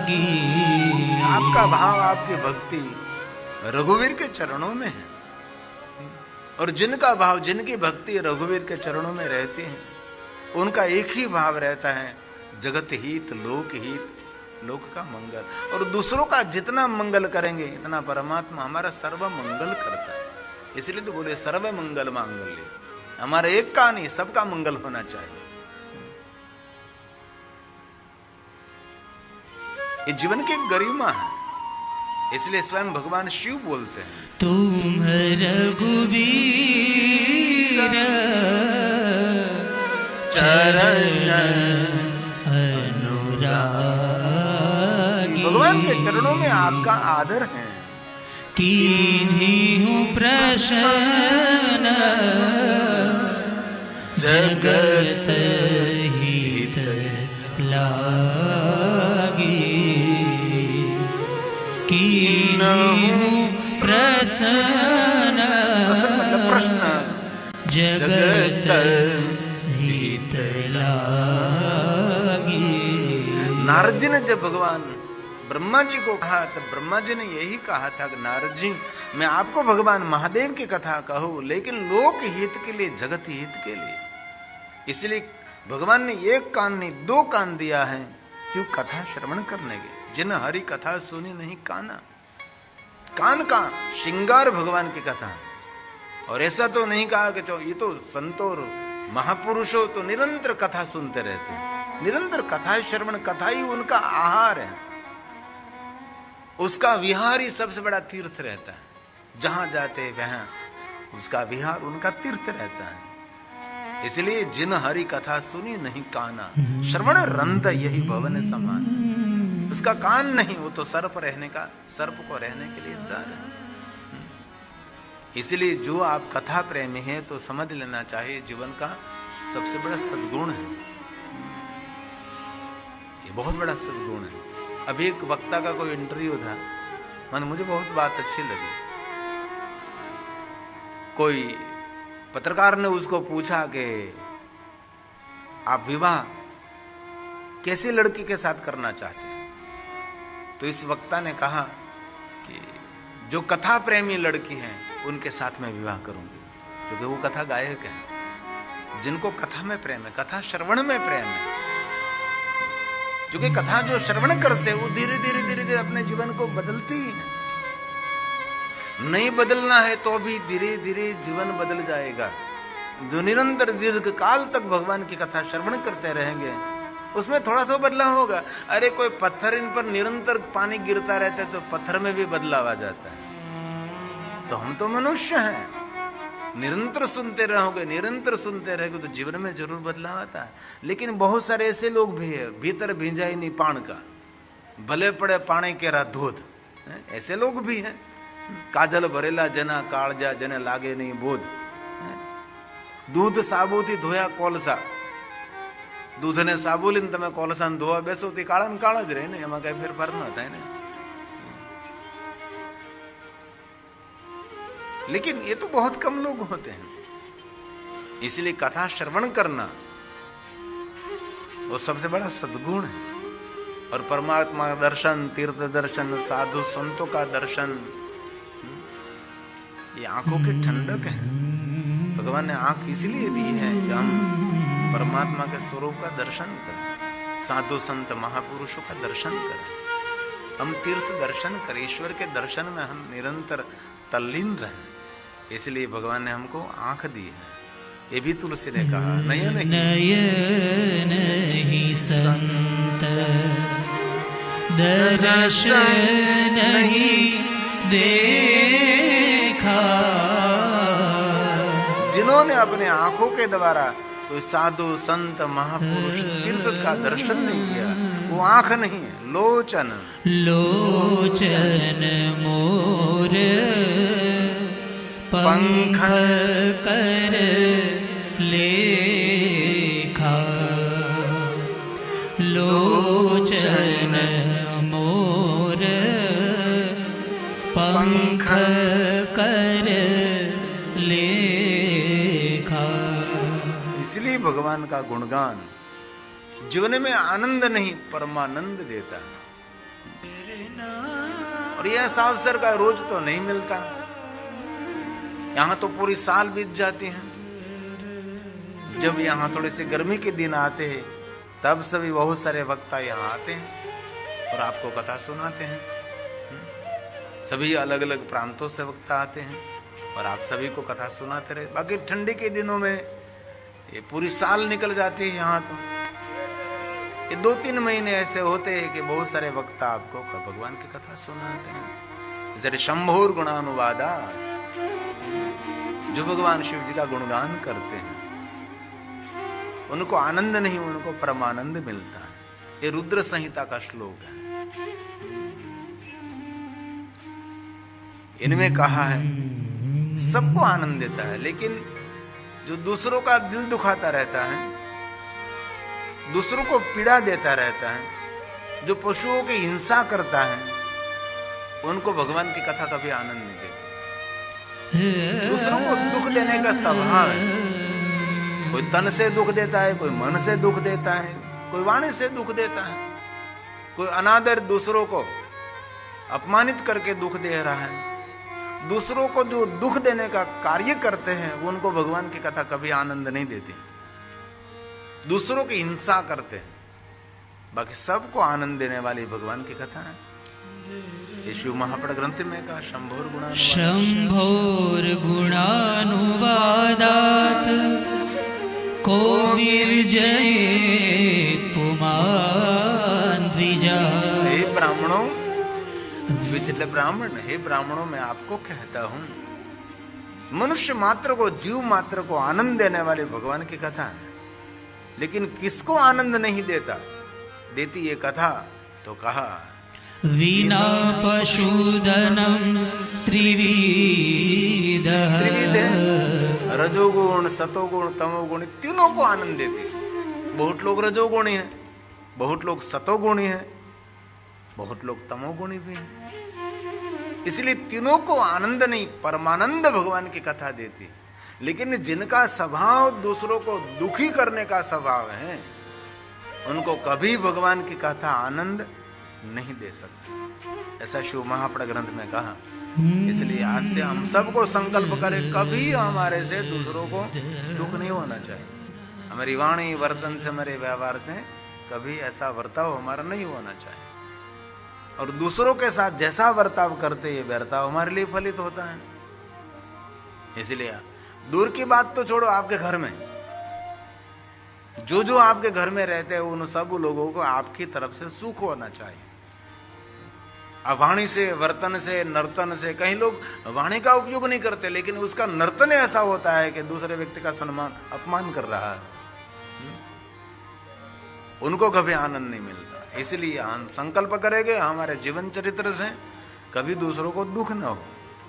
आपका भाव, आपकी भक्ति रघुवीर के चरणों में है, और जिनका भाव, जिनकी भक्ति रघुवीर के चरणों में रहती है, उनका एक ही भाव रहता है, जगत हित, लोक हित, लोक का मंगल। और दूसरों का जितना मंगल करेंगे इतना परमात्मा हमारा सर्व मंगल करता है। इसलिए तो बोले सर्व मंगल मांगल्य, हमारा एक का नहीं, सबका मंगल होना चाहिए। ये जीवन की एक गरिमा है, इसलिए स्वयं भगवान शिव बोलते हैं, तुम रघुवीर चरण अनुरागी। भगवान के चरणों में आपका आदर है। कीन्ही प्रसन्न जगत हित लागी। कीन्ही प्रसन्न मतलब प्रश्न, जगत हित लागी। नारद जी ने जब भगवान ब्रह्मा जी को कहा, तब ब्रह्मा जी ने यही कहा था कि नारद जी, मैं आपको भगवान महादेव की कथा कहूं, लेकिन लोक हित के लिए, जगत हित के लिए। इसलिए भगवान ने एक कान नहीं, दो कान दिया है, क्यों? कथा श्रवण करने के। जिन हरि कथा सुनी नहीं काना, कान का श्रृंगार भगवान की कथा है। और ऐसा तो नहीं कहा कि ये तो संतों और महापुरुषों तो निरंतर कथा सुनते रहते हैं, निरंतर कथा श्रवण, कथा ही उनका आहार है, उसका विहार ही सबसे बड़ा तीर्थ रहता है। जहां जाते वहां उसका विहार, उनका तीर्थ रहता है। इसलिए जिन हरि कथा सुनी नहीं काना, श्रवण रंध यही भवन समान। उसका कान नहीं, वो तो सर्प रहने का, सर्प को रहने के लिए द्वार है। इसलिए जो आप कथा प्रेमी हैं तो समझ लेना चाहिए जीवन का सबसे बड़ा सद्गुण है, ये बहुत बड़ा सद्गुण है। अभी एक वक्ता का कोई इंटरव्यू था, मुझे बहुत बात अच्छी लगी। कोई पत्रकार ने उसको पूछा कि आप विवाह कैसी लड़की के साथ करना चाहते हैं? तो इस वक्ता ने कहा कि जो कथा प्रेमी लड़की है उनके साथ में विवाह करूंगी, क्योंकि वो कथा गायक है, जिनको कथा में प्रेम है, कथा श्रवण में प्रेम है। क्योंकि कथा जो श्रवण करते हैं वो धीरे धीरे धीरे धीरे अपने जीवन को बदलती है। नहीं बदलना है तो भी धीरे धीरे जीवन बदल जाएगा। जो निरंतर दीर्घ काल तक भगवान की कथा श्रवण करते रहेंगे उसमें थोड़ा सा बदलाव होगा। अरे कोई पत्थर, इन पर निरंतर पानी गिरता रहता है तो पत्थर में भी बदलाव आ जाता है। तो हम तो मनुष्य हैं, निरंतर सुनते रहोगे, निरंतर सुनते रहोगे तो जीवन में जरूर बदलाव आता है। लेकिन बहुत सारे ऐसे लोग भी है, भीतर भींजा ही नहीं पान का, भले पड़े पानी के रा धोध, ऐसे लोग भी हैं। काजल भरेला जना कालजा, जने लागे नहीं बोध। दूध साबुथी धोया कोलसा, दूध ने साबुलीन तमे कोलसा ने धोवा बेसो ती काळा ने काळा ज रहे ने, एमां कई फेरफार न थाय ने। लेकिन ये तो बहुत कम लोग होते हैं। इसलिए कथा श्रवण करना वो सबसे बड़ा सद्गुण है। और परमात्मा का दर्शन, तीर्थ दर्शन, साधु संतों का दर्शन, ये आंखों की ठंडक है। भगवान ने आंख इसलिए दी है कि हम परमात्मा के स्वरूप का दर्शन करें, साधु संत महापुरुषों का दर्शन करें, हम तीर्थ दर्शन करें, ईश्वर के दर्शन में हम निरंतर तल्लीन रहें। इसलिए भगवान ने हमको आंख दी है। ये भी तुलसी ने कहा, नयन नहीं संत दर्शन नहीं देखा। जिन्होंने अपने आंखों के द्वारा कोई साधु संत महापुरुष तीर्थ का दर्शन नहीं किया, वो आंख नहीं है, लोचन। लोचन मोर पंख कर लेखा। लोचन मोर पंख कर लेखा। इसलिए भगवान का गुणगान जीवन में आनंद नहीं परमानंद देता है। और यह ऐसा अवसर का रोज तो नहीं मिलता। यहां तो पूरी साल बीत जाती है। जब यहाँ थोड़े से गर्मी के दिन आते हैं तब सभी बहुत सारे वक्ता यहाँ आते हैं और आपको कथा सुनाते हैं। सभी अलग अलग प्रांतों से वक्ता आते हैं और आप सभी को कथा सुनाते रहे। बाकी ठंडी के दिनों में ये पूरी साल निकल जाती है। यहाँ तो ये 2-3 महीने ऐसे होते हैं कि बहुत सारे वक्ता आपको भगवान की कथा सुनाते हैं। जैसे शंभोर गुणानुवादा, जो भगवान शिव जी का गुणगान करते हैं उनको आनंद नहीं, उनको परमानंद मिलता है। ये रुद्र संहिता का श्लोक है। इनमें कहा है सबको आनंद देता है, लेकिन जो दूसरों का दिल दुखाता रहता है, दूसरों को पीड़ा देता रहता है, जो पशुओं की हिंसा करता है, उनको भगवान की कथा कभी आनंद नहीं देती। दूसरों को दुख देने का स्वभाव है। कोई तन से दुख देता है, कोई मन से दुख देता है, कोई वाणी से दुख देता है, कोई अनादर दूसरों को अपमानित करके दुख दे रहा है। दूसरों को जो दुख देने का कार्य करते हैं उनको भगवान की कथा कभी आनंद नहीं देती। दूसरों की हिंसा करते हैं, बाकी सबको आनंद देने वाली भगवान की कथा है। ये शिव महापड़ ग्रंथ में कहा शंभोर गुणानुवादात को विरजये पुमान द्विजा। हे ब्राह्मणों, विचले ब्राह्मण, हे ब्राह्मणों मैं आपको कहता हूं, मनुष्य मात्र को, जीव मात्र को आनंद देने वाले भगवान की कथा है। लेकिन किसको आनंद नहीं देती ये कथा? तो कहा विना पशुधनम त्रिविध, रजोगुण, सतोगुण, तमोगुण, तीनों को आनंद देती। बहुत लोग रजोगुणी हैं, बहुत लोग सतोगुणी हैं, बहुत लोग तमोगुणी भी हैं। इसलिए तीनों को आनंद नहीं, परमानंद भगवान की कथा देती। लेकिन जिनका स्वभाव दूसरों को दुखी करने का स्वभाव है, उनको कभी भगवान की कथा आनंद नहीं दे सकती। ऐसा शिव महापड़ ग्रंथ में कहा। इसलिए आज से हम सबको संकल्प करें, कभी हमारे से दूसरों को दुख नहीं होना चाहिए। हमारी वाणी वर्तन से, हमारे व्यवहार से कभी ऐसा बर्ताव हमारा नहीं होना चाहिए। और दूसरों के साथ जैसा बर्ताव करते ये बर्ताव हमारे लिए फलित होता है। इसलिए दूर की बात तो छोड़ो, आपके घर में जो आपके घर में रहते हैं उन सब लोगों को आपकी तरफ से सुख होना चाहिए। अब वाणी से, वर्तन से, नर्तन से, कई लोग वाणी का उपयोग नहीं करते, लेकिन उसका नर्तन ऐसा होता है कि दूसरे व्यक्ति का सम्मान, अपमान कर रहा है। उनको कभी आनंद नहीं मिलता। इसलिए हम संकल्प करेंगे हमारे जीवन चरित्र से कभी दूसरों को दुख न हो।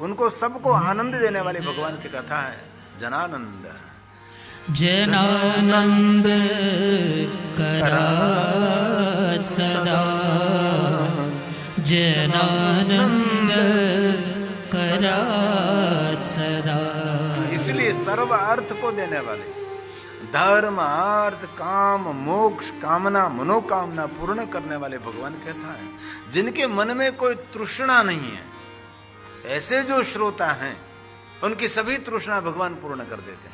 उनको सबको आनंद देने वाली भगवान की कथा है जनानंद। जनानंद करात सदा, जनानंद करात सदा। इसलिए सर्व अर्थ को देने वाले, धर्म, अर्थ, काम, मोक्ष, कामना, मनोकामना पूर्ण करने वाले भगवान कहता है। जिनके मन में कोई तृष्णा नहीं है, ऐसे जो श्रोता हैं उनकी सभी तृष्णा भगवान पूर्ण कर देते हैं।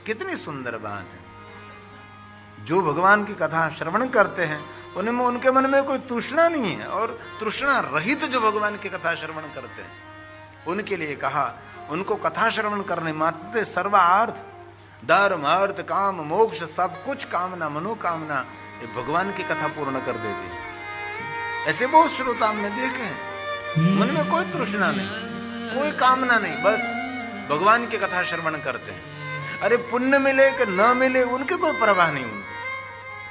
कितनी सुंदर बात है। जो भगवान की कथा श्रवण करते हैं उनमें, उनके मन में कोई तृष्णा नहीं है, और तृष्णा रहित जो भगवान की कथा श्रवण करते हैं उनके लिए कहा, उनको कथा श्रवण करने मात्र से सर्वार्थ, धर्म, अर्थ, काम, मोक्ष, सब कुछ कामना, मनोकामना ये भगवान की कथा पूर्ण कर देती है। ऐसे बहुत श्रोता हमने देखे हैं, मन में कोई तृष्णा नहीं, कोई कामना नहीं, बस भगवान की कथा श्रवण करते हैं। अरे पुण्य मिले कि न मिले उनकी कोई परवाह नहीं। उनको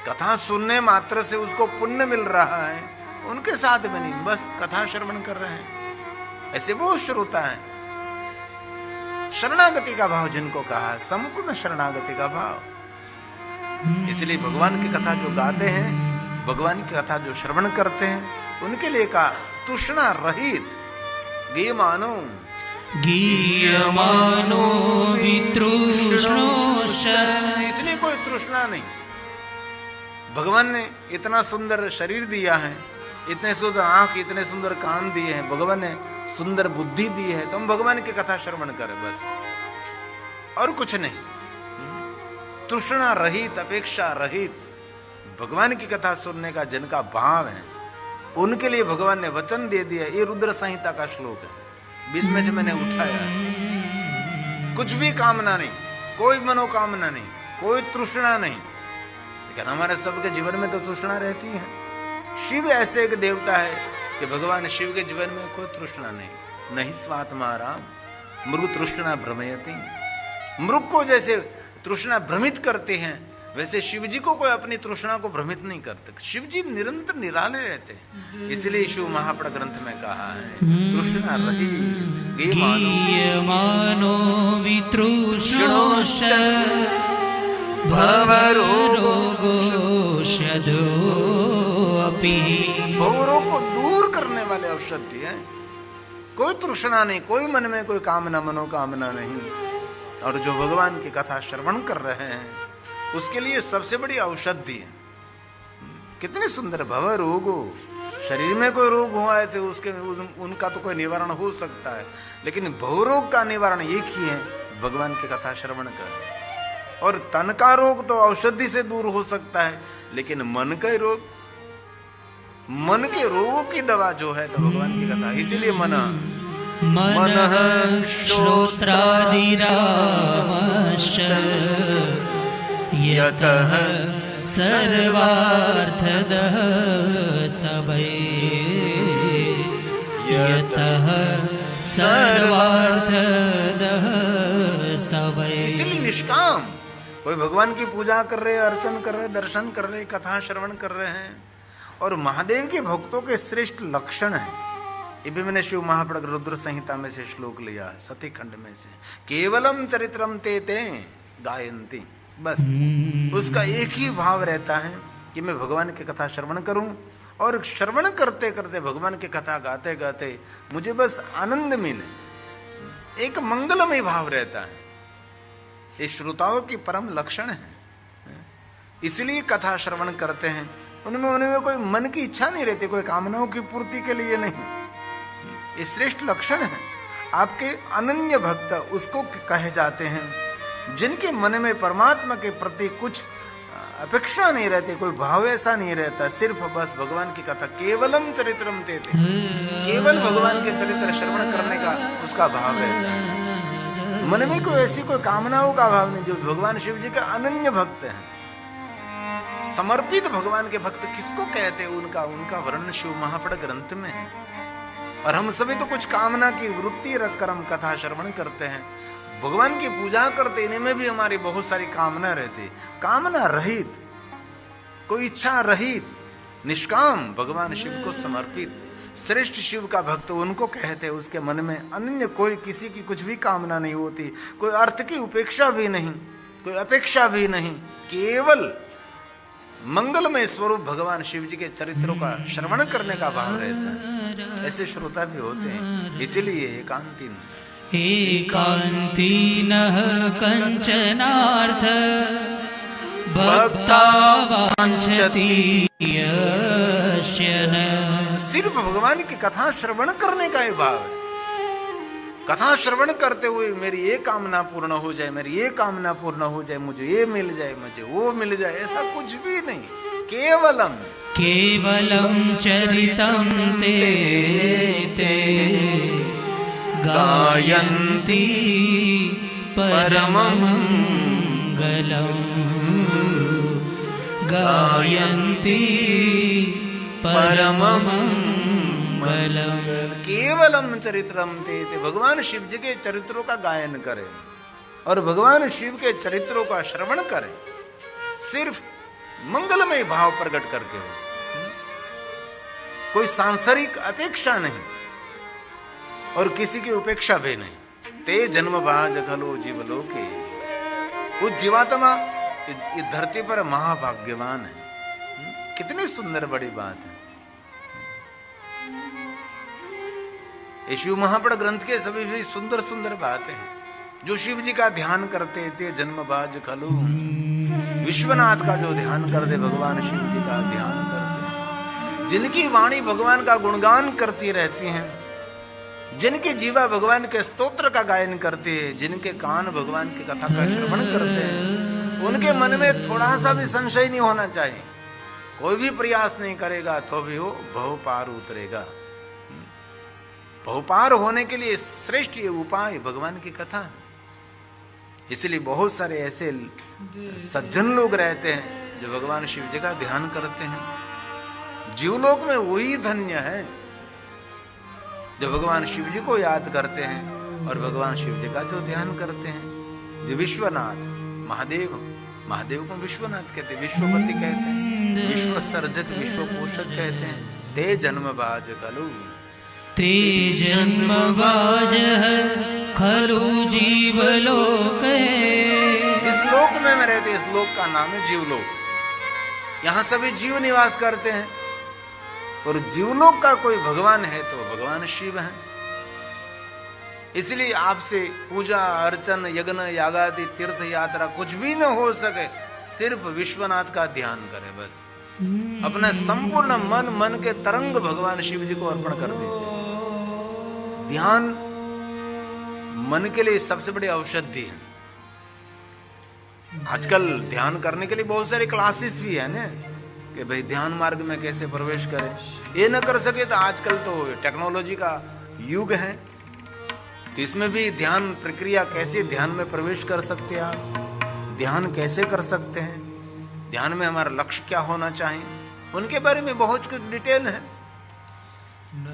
कथा सुनने मात्र से उसको पुण्य मिल रहा है, उनके साथ में नहीं, बस कथा श्रवण कर रहे हैं। ऐसे बहुत श्रोता है। शरणागति का भाव जिनको कहा, संपूर्ण शरणागति का भाव। इसलिए भगवान की कथा जो गाते हैं, भगवान की कथा जो श्रवण करते हैं, उनके लिए कहा तृष्णा रहित गीयमानो, गीयमानो वितृष्णोश्च। इसलिए कोई तृष्णा नहीं। भगवान ने इतना सुंदर शरीर दिया है, इतने सुंदर आंख, इतने सुंदर कान दिए हैं, भगवान ने सुंदर बुद्धि दी है, तो हम भगवान की कथा श्रवण करें बस, और कुछ नहीं। तृष्णा रहित, अपेक्षा रहित भगवान की कथा सुनने का जिनका भाव है, उनके लिए भगवान ने वचन दे दिया। ये रुद्र संहिता का श्लोक है, बीच में जो मैंने उठाया है। कुछ भी कामना नहीं, कोई मनोकामना नहीं, कोई तृष्णा नहीं, लेकिन हमारे सबके जीवन में तो तृष्णा रहती है। शिव ऐसे एक देवता है कि भगवान शिव के जीवन में कोई तृष्णा नहीं। नहीं स्वात्मा राम मृग तृष्णा भ्रमयति। मृग को जैसे तृष्णा भ्रमित करते हैं, वैसे शिव जी को कोई अपनी तृष्णा को भ्रमित नहीं करते। शिव जी निरंतर निराले रहते हैं, इसलिए शिव महापड़ ग्रंथ में कहा है तृष्णा रहित गीयमानो वितृष्णोश्च भवरोगोषधोऽपि। भवरोग को दूर करने वाले औषधि है। कोई तृष्णा नहीं, कोई मन में कोई कामना मनोकामना नहीं, और जो भगवान की कथा श्रवण कर रहे हैं उसके लिए सबसे बड़ी औषधि है। कितने सुंदर भव रोगो, शरीर में कोई रोग हुआ है तो उसके उनका तो कोई निवारण हो सकता है, लेकिन भवरोग का निवारण एक ही है, भगवान की कथा श्रवण कर। और तन का रोग तो औषधि से दूर हो सकता है, लेकिन मन का रोग, मन के रोगों की दवा जो है तो भगवान की कथा। इसीलिए मनः श्रोत्रादिरामश्च यतः सर्वार्थदः सबे, यतः सर्वार्थदः सबे। इसीलिए निष्काम कोई भगवान की पूजा कर रहे, अर्चन कर रहे, दर्शन कर रहे, कथा श्रवण कर रहे हैं, और महादेव के भक्तों के श्रेष्ठ लक्षण है। ये भी मैंने शिव महापड़ रुद्र संहिता में से श्लोक लिया, सती खंड में से। केवलम चरित्रम ते ते गायन्ति, बस उसका एक ही भाव रहता है कि मैं भगवान की कथा श्रवण करूं, और श्रवण करते करते भगवान की कथा गाते गाते मुझे बस आनंद मिले, एक मंगलमय भाव रहता है। ये श्रोताओं की परम लक्षण है, इसलिए कथा श्रवण करते हैं। उनमें कोई मन की इच्छा नहीं रहती, कोई कामनाओं की पूर्ति के लिए नहीं। ये श्रेष्ठ लक्षण है। आपके अनन्य भक्त उसको कहे जाते हैं जिनके मन में परमात्मा के प्रति कुछ अपेक्षा नहीं रहती, कोई भाव ऐसा नहीं रहता, सिर्फ बस भगवान की कथा, केवलम चरित्रम ते ते, केवल भगवान के चरित्र श्रवण करने का उसका भाव रहता है। मन में कोई ऐसी कोई कामनाओं का भाव नहीं। जो भगवान शिव जी का अनन्य भक्त है, समर्पित भगवान के भक्त किसको कहते हैं, उनका वर्णन शिव महापड़ ग्रंथ में है। और हम सभी तो कुछ कामना की वृत्ति रखकर हम कथा श्रवण करते हैं, भगवान की पूजा करते, इनमें भी हमारी बहुत सारी कामना रहती। कामना रहित, कोई इच्छा रहित, निष्काम भगवान शिव को समर्पित श्रेष्ठ शिव का भक्त उनको कहते हैं। उसके मन में अन्य कोई किसी की कुछ भी कामना नहीं होती, कोई अर्थ की उपेक्षा भी नहीं, कोई अपेक्षा भी नहीं, केवल मंगलमय स्वरूप भगवान शिव जी के चरित्रों का श्रवण करने का भाव रहता है। ऐसे श्रोता भी होते हैं, इसीलिए एकांतीन एकांतीनः कंचनार्थ भक्ता वांछति यस्य। सिर्फ भगवान की कथा श्रवण करने का ही भाव है। कथा श्रवण करते हुए मेरी ये कामना पूर्ण हो जाए, मेरी ये कामना पूर्ण हो जाए, मुझे ये मिल जाए, मुझे वो मिल जाए, ऐसा कुछ भी नहीं। केवलम चरितं ते ते गायन्ति परमं मंगलम्, गायन्ति परमं मंगलम्। केवलम चरित्रम ते ते, भगवान शिव जी के चरित्रों का गायन करें और भगवान शिव के चरित्रों का श्रवण करें, सिर्फ मंगलमय भाव प्रकट करके हो, कोई सांसारिक अपेक्षा नहीं और किसी की उपेक्षा भी नहीं। ते जन्म भाज खलो जीवलोके, वो जीवात्मा इस धरती पर महाभाग्यवान है। कितनी सुंदर बड़ी बात है। शिव महापड़ ग्रंथ के सभी सुंदर सुंदर बातें हैं। जो शिव जी का ध्यान करते थे जन्म बाज खलु, विश्वनाथ का जो ध्यान करते, भगवान शिव जी का ध्यान करते, जिनकी वाणी भगवान का गुणगान करती रहती हैं, जिनकी जीवा भगवान के स्तोत्र का गायन करती है, जिनके कान भगवान की कथा का श्रवण करते हैं, उनके मन में थोड़ा सा भी संशय नहीं होना चाहिए। कोई भी प्रयास नहीं करेगा तो भी वो भव पार उतरेगा। भव पार होने के लिए श्रेष्ठ ये उपाय भगवान की कथा। इसलिए बहुत सारे ऐसे सज्जन लोग रहते हैं जो भगवान शिव जी का ध्यान करते हैं। जीवलोक में वही धन्य है जो भगवान शिव जी को याद करते हैं और भगवान शिव जी का जो ध्यान करते हैं। जो विश्वनाथ महादेव, महादेव को विश्वनाथ कहते हैं, विश्वपति कहते हैं, विश्व सर्जक विश्व पोषक कहते हैं। ते जन्म बाज कलु, ते जन्म बाज खलु जीवलोक। जिस लोक में मैं रहते इस लोक का नाम है जीवलोक। यहाँ सभी जीव निवास करते हैं और जीवलोक का कोई भगवान है तो भगवान शिव है। इसलिए आपसे पूजा अर्चन यज्ञ यागादि तीर्थ यात्रा कुछ भी न हो सके, सिर्फ विश्वनाथ का ध्यान करें बस। अपना संपूर्ण मन के तरंग भगवान शिव जी को अर्पण कर दीजिए। ध्यान मन के लिए सबसे बड़ी औषधि है। आजकल ध्यान करने के लिए बहुत सारे क्लासेस भी है ना, कि भाई ध्यान मार्ग में कैसे प्रवेश करें। ये न कर सके तो आजकल तो टेक्नोलॉजी का युग है, तो इसमें भी ध्यान प्रक्रिया कैसे ध्यान में प्रवेश कर सकते हैं आप, ध्यान कैसे कर सकते हैं, ध्यान में हमारा लक्ष्य क्या होना चाहिए, उनके बारे में बहुत कुछ डिटेल है।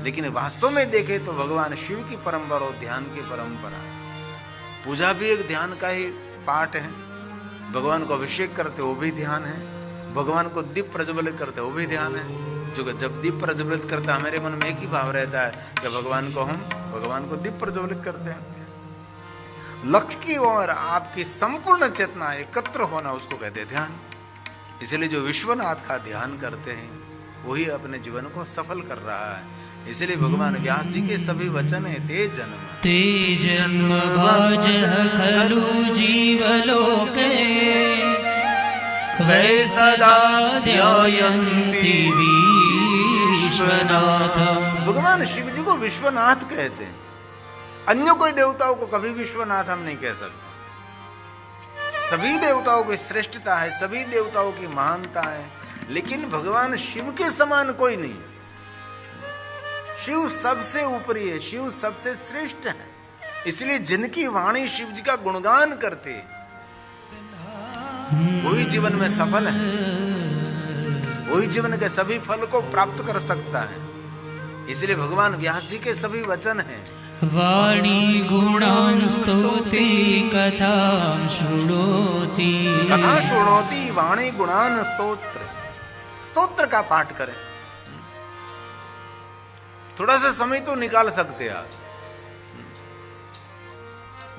लेकिन वास्तव में देखें तो भगवान शिव की परंपरा और ध्यान की परंपरा, पूजा भी एक ध्यान का ही पार्ट है। भगवान को अभिषेक करते वो भी ध्यान है, भगवान को दीप प्रज्वलित करते वो भी ध्यान है। जो जब दीप प्रज्वलित करते हमारे मन में एक ही भाव रहता है कि भगवान को दीप प्रज्वलित करते हैं। लक्ष्य की ओर आपकी संपूर्ण चेतना एकत्र होना उसको कहते हैं ध्यान। इसलिए जो विश्वनाथ का ध्यान करते हैं वही अपने जीवन को सफल कर रहा है। इसलिए भगवान व्यास जी के सभी वचन है ते जन्म बाज खलु जीवलोके वै सदा ध्यायन्ति विश्वनाथ। भगवान शिव जी को विश्वनाथ कहते हैं। अन्य कोई देवताओं को कभी विश्वनाथ हम नहीं कह सकते। सभी देवताओं की श्रेष्ठता है, सभी देवताओं की महानता है, लेकिन भगवान शिव के समान कोई नहीं है। शिव सबसे ऊपरी है, शिव सबसे श्रेष्ठ है। इसलिए जिनकी वाणी शिव जी का गुणगान करते वही जीवन में सफल है, वही जीवन के सभी फल को प्राप्त कर सकता है। इसलिए भगवान व्यास जी के सभी वचन हैं वाणी गुणान् स्तोति कथां शृणोति। कथा शृणोति वाणी गुणान् स्तोत्र, स्तोत्र का पाठ करें। थोड़ा सा समय तो निकाल सकते आप,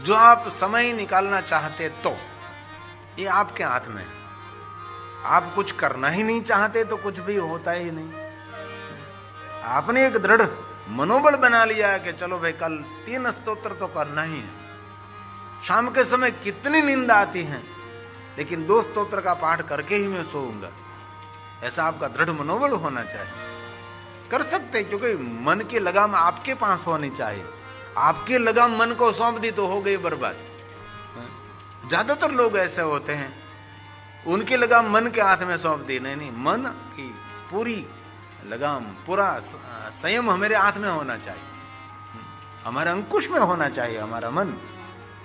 जो आप समय निकालना चाहते तो ये आपके हाथ में है। आप कुछ करना ही नहीं चाहते तो कुछ भी होता ही नहीं। आपने एक दृढ़ मनोबल बना लिया है कि चलो भाई कल 3 स्तोत्र तो करना ही है। शाम के समय कितनी नींद आती है, लेकिन 2 स्तोत्र का पाठ करके ही मैं सोऊंगा, ऐसा आपका दृढ़ मनोबल होना चाहिए। कर सकते, क्योंकि मन की लगाम आपके पास होनी चाहिए। आपकी लगाम मन को सौंप दी तो हो गई बर्बाद। ज्यादातर लोग ऐसे होते हैं, उनकी लगाम मन के हाथ में सौंप दी। नहीं, मन की पूरी लगाम, पूरा संयम हमारे हाथ में होना चाहिए, हमारे अंकुश में होना चाहिए हमारा मन।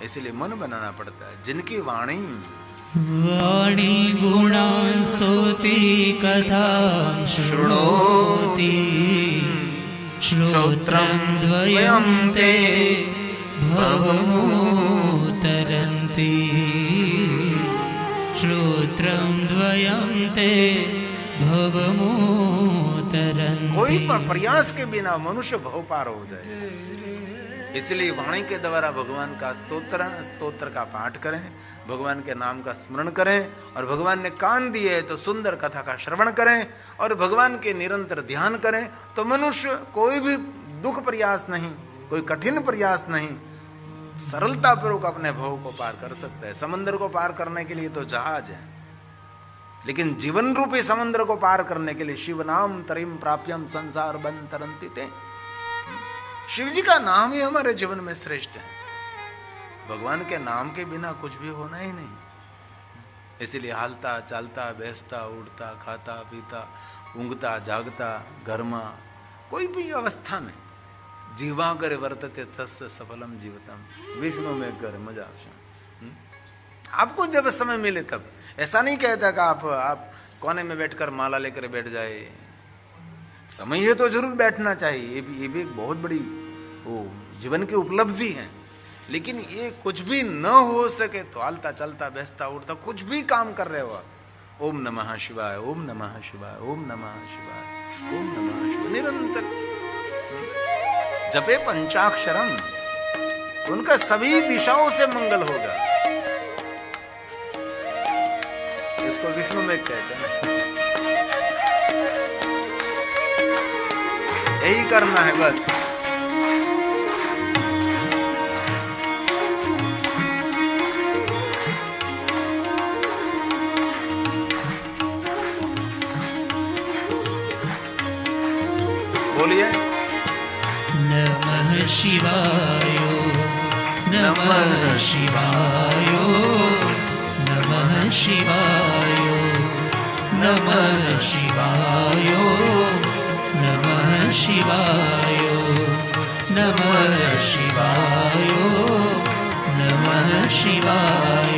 इसलिए मन बनाना पड़ता है। जिनकी वाणी गुणान् स्तोति कथां शृणोति श्रोत्रं द्वयं ते भवमुत्तरन्ति। श्रोत्रं द्वयं ते भवमुत्तरन्ति। कोई पर प्रयास के बिना मनुष्य भव पार हो जाए। इसलिए वाणी के द्वारा भगवान का स्तोत्र का पाठ करें, भगवान के नाम का स्मरण करें, और भगवान ने कान दिए तो सुंदर कथा का श्रवण करें और भगवान के निरंतर ध्यान करें, तो मनुष्य कोई भी दुख प्रयास नहीं, कोई कठिन प्रयास नहीं, सरलता पूर्वक अपने भव को पार कर सकता है। समंदर को पार करने के लिए तो जहाज है, लेकिन जीवन रूपी समुद्र को पार करने के लिए शिव नाम तरिम प्राप्यम संसार बन तरंती ते, शिव जी का नाम ही हमारे जीवन में श्रेष्ठ है। भगवान के नाम के बिना कुछ भी होना ही नहीं। इसीलिए हालता चालता बैसता उठता खाता पीता ऊँगता जागता घरमा कोई भी अवस्था में जीवा करे वर्तते तस्य सफलम जीवतम, विष्णु में करे मजा। आपको जब समय मिले तब, ऐसा नहीं कहता कि आप कोने में बैठकर माला लेकर बैठ जाए। समय है तो जरूर बैठना चाहिए, ये भी एक बहुत बड़ी वो जीवन की उपलब्धि है। लेकिन ये कुछ भी न हो सके तो हालता चलता बैसता उठता कुछ भी काम कर रहे हो आप, ओम नमः शिवाय ओम नमः शिवाय ओम नमः शिवाय ओम नमः शिवाय निरंतर जपे पंचाक्षरम, उनका सभी दिशाओं से मंगल होगा। इसको विष्णु में कहते हैं। यही करना है बस। बोलिए नमः शिवाय नमः शिवाय नमः शिवाय नमः शिवाय नमः शिवाय नमः शिवाय नमः शिवाय नमः शिवाय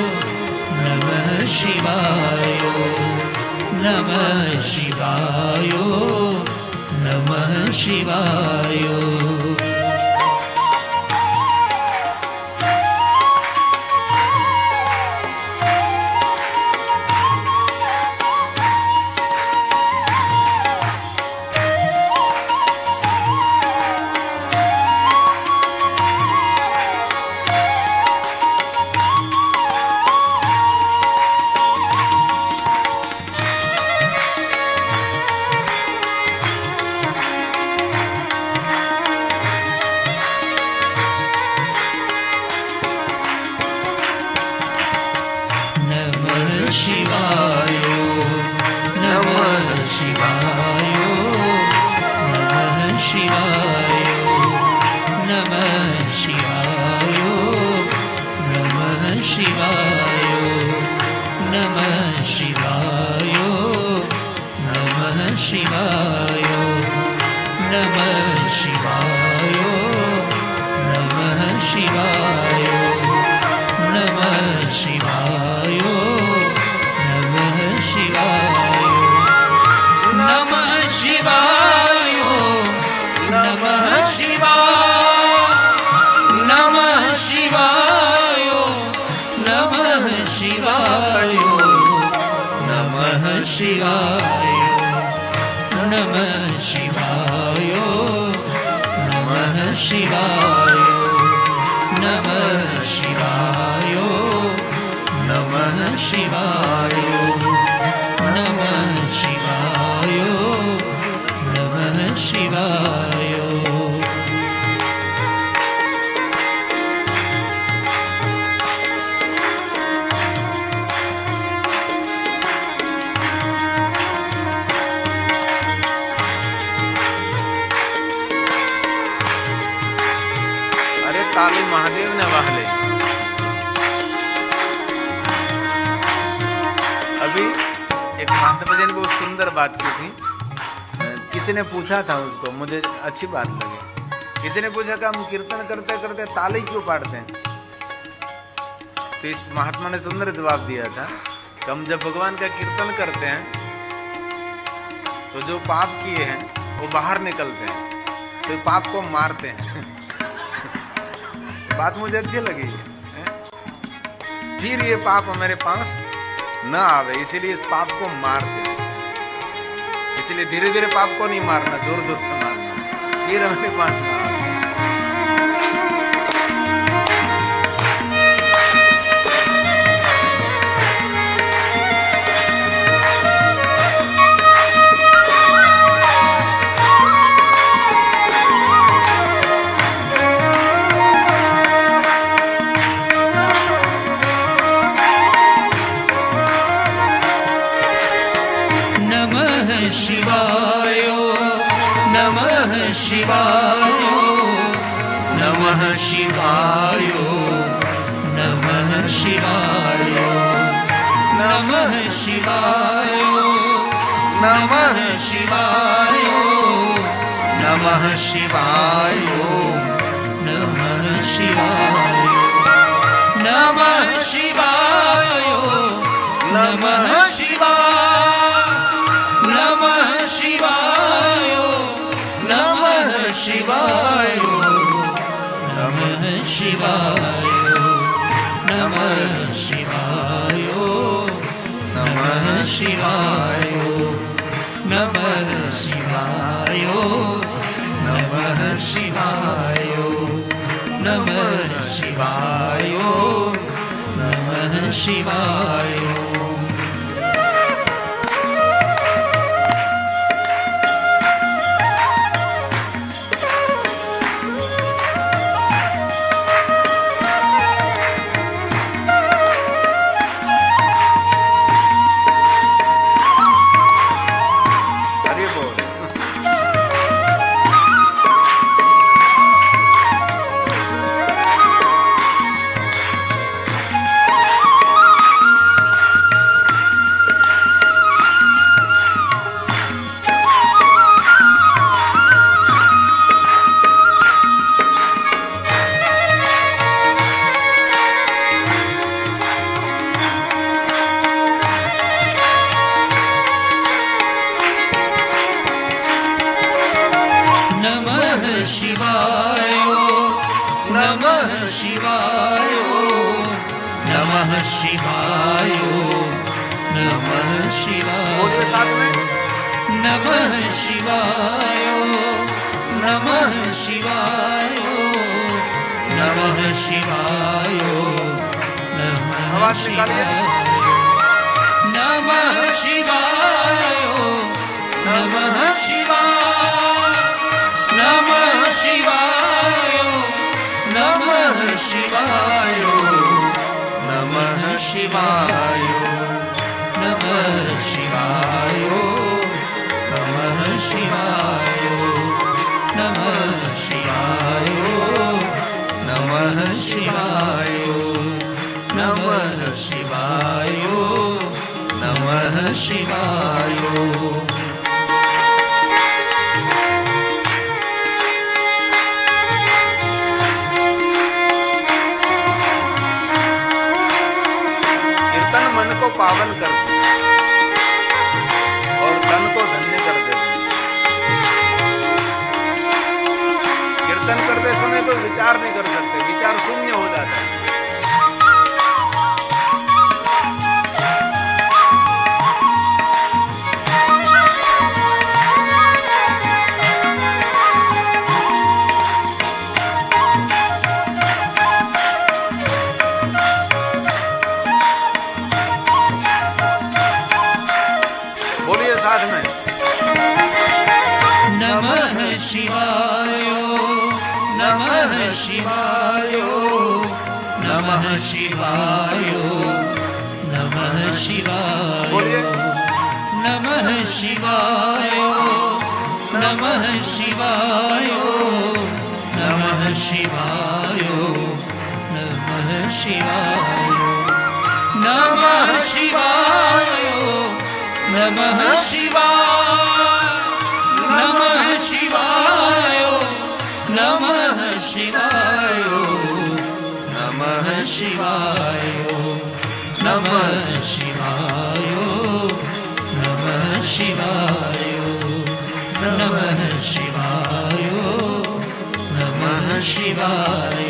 नमः शिवाय नमः शिवाय नमः शिवाय। ताली महादेव ने वाहले। अभी एक महात्मा ने बहुत सुंदर बात की थी। किसी ने पूछा था उसको, मुझे अच्छी बात लगी। किसी ने पूछा कि हम कीर्तन करते करते ताली क्यों पाड़ते हैं? तो इस महात्मा ने सुंदर जवाब दिया था कि हम जब भगवान का कीर्तन करते हैं तो जो पाप किए हैं वो बाहर निकलते हैं, तो पाप को मारते हैं। बात मुझे अच्छी लगी है? फिर ये पाप हमारे पास न आवे, इसीलिए इस पाप को मारते हैं। इसलिए धीरे धीरे पाप को नहीं मारना, जोर जोर से मारना, फिर हमारे पास न आवे। नमः शिवाय नमः शिवाय नमः शिवाय नमः शिवाय नमः शिवाय नमः शिवाय नमः शिवाय नमः शिवाय नमः शिवाय नमः शिवाय नमः शिवाय नमः शिवाय नमः शिवाय नमः शिवाय नमः शिवाय नमः शिवाय नमः शिवाय नमः शिवाय नमः शिवाय शिवाय नमः शिवाय नमः शिवाय नमः शिवाय बोलिए साथ में नमः शिवाय नमः शिवाय नमः शिवाय नमः आवाज निकालिए नमः शिवाय नमः शिवाय नमः शिवाय नमः शिवाय नमः शिवाय नमः शिवाय नमः शिवाय नमः शिवाय नमः शिवाय नमः शिवाय नमः शिवाय मन को पावन करते और तन को धन्य कर देते। कीर्तन करते समय तो विचार नहीं कर सकते, विचार शून्य हो जाता है। साथ में नमः शिवाय नमः शिवाय नमः शिवाय नमः शिवाय बोलिए नमः शिवाय नमः शिवाय नमः शिवाय नमः शिवाय नमः शिवाय नमः शिवाय नमः शिवाय नमः शिवाय नमः शिवाय नमः शिवाय नमः शिवाय नमः शिवाय नमः शिवाय